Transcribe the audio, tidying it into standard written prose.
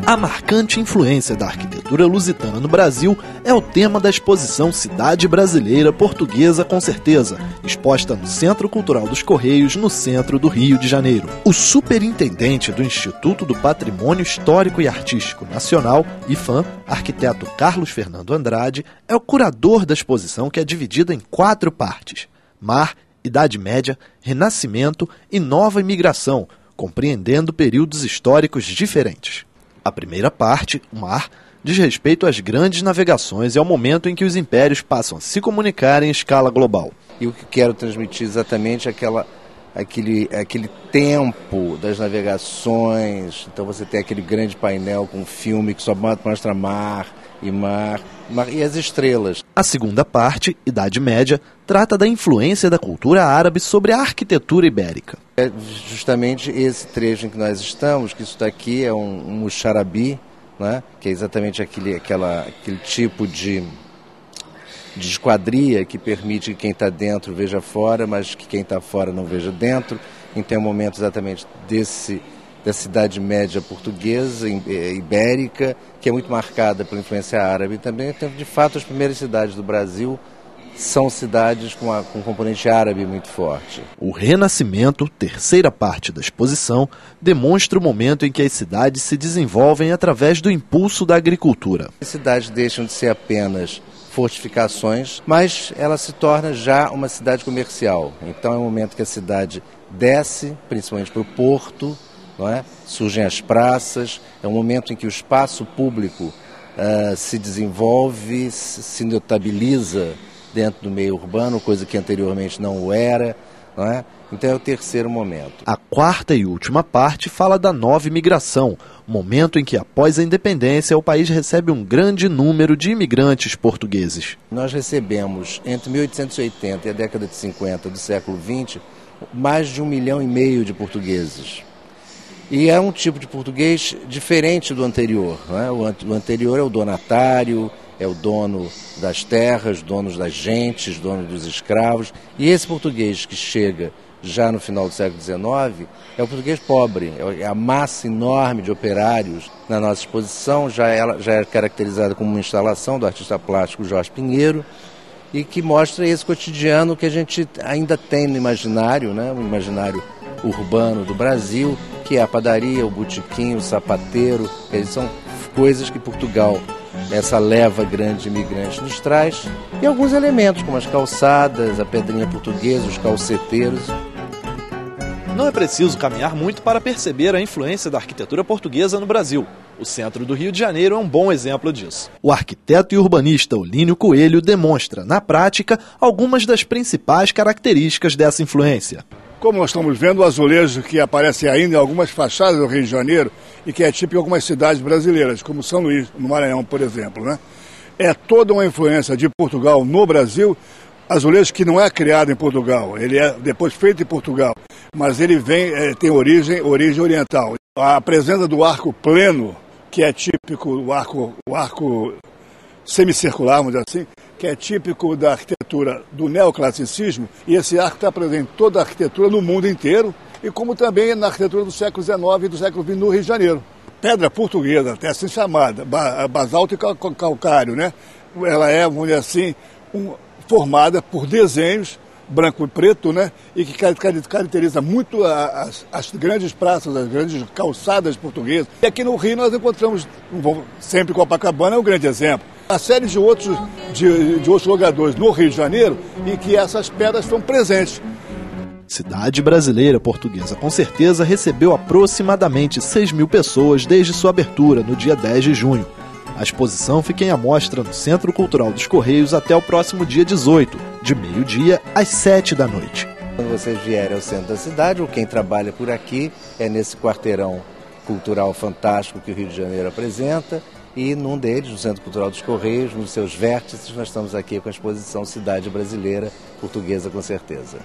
A marcante influência da arquitetura lusitana no Brasil é o tema da exposição Cidade Brasileira Portuguesa com Certeza, exposta no Centro Cultural dos Correios, no centro do Rio de Janeiro. O superintendente do Instituto do Patrimônio Histórico e Artístico Nacional, IFAM, arquiteto Carlos Fernando Andrade, é o curador da exposição, que é dividida em 4 partes: Mar, Idade Média, Renascimento e Nova Imigração, compreendendo períodos históricos diferentes. A primeira parte, o Mar, diz respeito às grandes navegações e ao momento em que os impérios passam a se comunicar em escala global. E o que quero transmitir exatamente é aquele tempo das navegações. Então você tem aquele grande painel com um filme que só mostra mar e as estrelas. A segunda parte, Idade Média, trata da influência da cultura árabe sobre a arquitetura ibérica. É justamente esse trecho em que nós estamos, que isso daqui é um muxarabi, né? Que é exatamente aquele tipo de esquadria que permite que quem está dentro veja fora, mas que quem está fora não veja dentro. Então é um momento exatamente da Idade Média portuguesa, ibérica, que é muito marcada pela influência árabe. Também, de fato, as primeiras cidades do Brasil são cidades com um componente árabe muito forte. O Renascimento, terceira parte da exposição, demonstra o momento em que as cidades se desenvolvem através do impulso da agricultura. As cidades deixam de ser apenas fortificações, mas ela se torna já uma cidade comercial. Então é um momento que a cidade desce, principalmente para o porto, não é? Surgem as praças, é um momento em que o espaço público se desenvolve, se notabiliza dentro do meio urbano, coisa que anteriormente não o era, não é? Então é o terceiro momento. A quarta e última parte fala da nova imigração, momento em que, após a independência, o país recebe um grande número de imigrantes portugueses. Nós recebemos, entre 1880 e a década de 50 do século XX, mais de 1,5 milhão de portugueses. E é um tipo de português diferente do anterior, né? O anterior é o donatário, é o dono das terras, dono das gentes, dono dos escravos. E esse português que chega já no final do século XIX é o português pobre, é a massa enorme de operários. Na nossa exposição ela já é caracterizada como uma instalação do artista plástico Jorge Pinheiro, e que mostra esse cotidiano que a gente ainda tem no imaginário, né? O imaginário urbano do Brasil, que é a padaria, o botequim, o sapateiro. Eles são coisas que Portugal, essa leva grande de imigrantes, nos traz. E alguns elementos, como as calçadas, a pedrinha portuguesa, os calceteiros. Não é preciso caminhar muito para perceber a influência da arquitetura portuguesa no Brasil. O centro do Rio de Janeiro é um bom exemplo disso. O arquiteto e urbanista Olínio Coelho demonstra, na prática, algumas das principais características dessa influência. Como nós estamos vendo, o azulejo que aparece ainda em algumas fachadas do Rio de Janeiro e que é típico em algumas cidades brasileiras, como São Luís, no Maranhão, por exemplo, né? É toda uma influência de Portugal no Brasil, azulejo que não é criado em Portugal, ele é depois feito em Portugal, mas ele tem origem oriental. A presença do arco pleno, que é típico, o arco semicircular, vamos dizer assim, que é típico da arquitetura do neoclassicismo, e esse arco está presente em toda a arquitetura no mundo inteiro, e como também na arquitetura do século XIX e do século XX no Rio de Janeiro. Pedra portuguesa, até assim chamada, basalto e calcário, né? Ela é, vamos dizer assim, formada por desenhos branco e preto, né? E que caracteriza muito as grandes praças, as grandes calçadas portuguesas. E aqui no Rio nós encontramos, sempre Copacabana é um grande exemplo, a série de outros lugares no Rio de Janeiro em que essas pedras estão presentes. Cidade Brasileira Portuguesa com Certeza recebeu aproximadamente 6.000 pessoas desde sua abertura no dia 10 de junho. A exposição fica em amostra no Centro Cultural dos Correios até o próximo dia 18, de meio-dia às 7 da noite. Quando vocês vierem ao centro da cidade, ou quem trabalha por aqui, é nesse quarteirão cultural fantástico que o Rio de Janeiro apresenta, e num deles, no Centro Cultural dos Correios, nos seus vértices, nós estamos aqui com a exposição Cidade Brasileira Portuguesa com Certeza.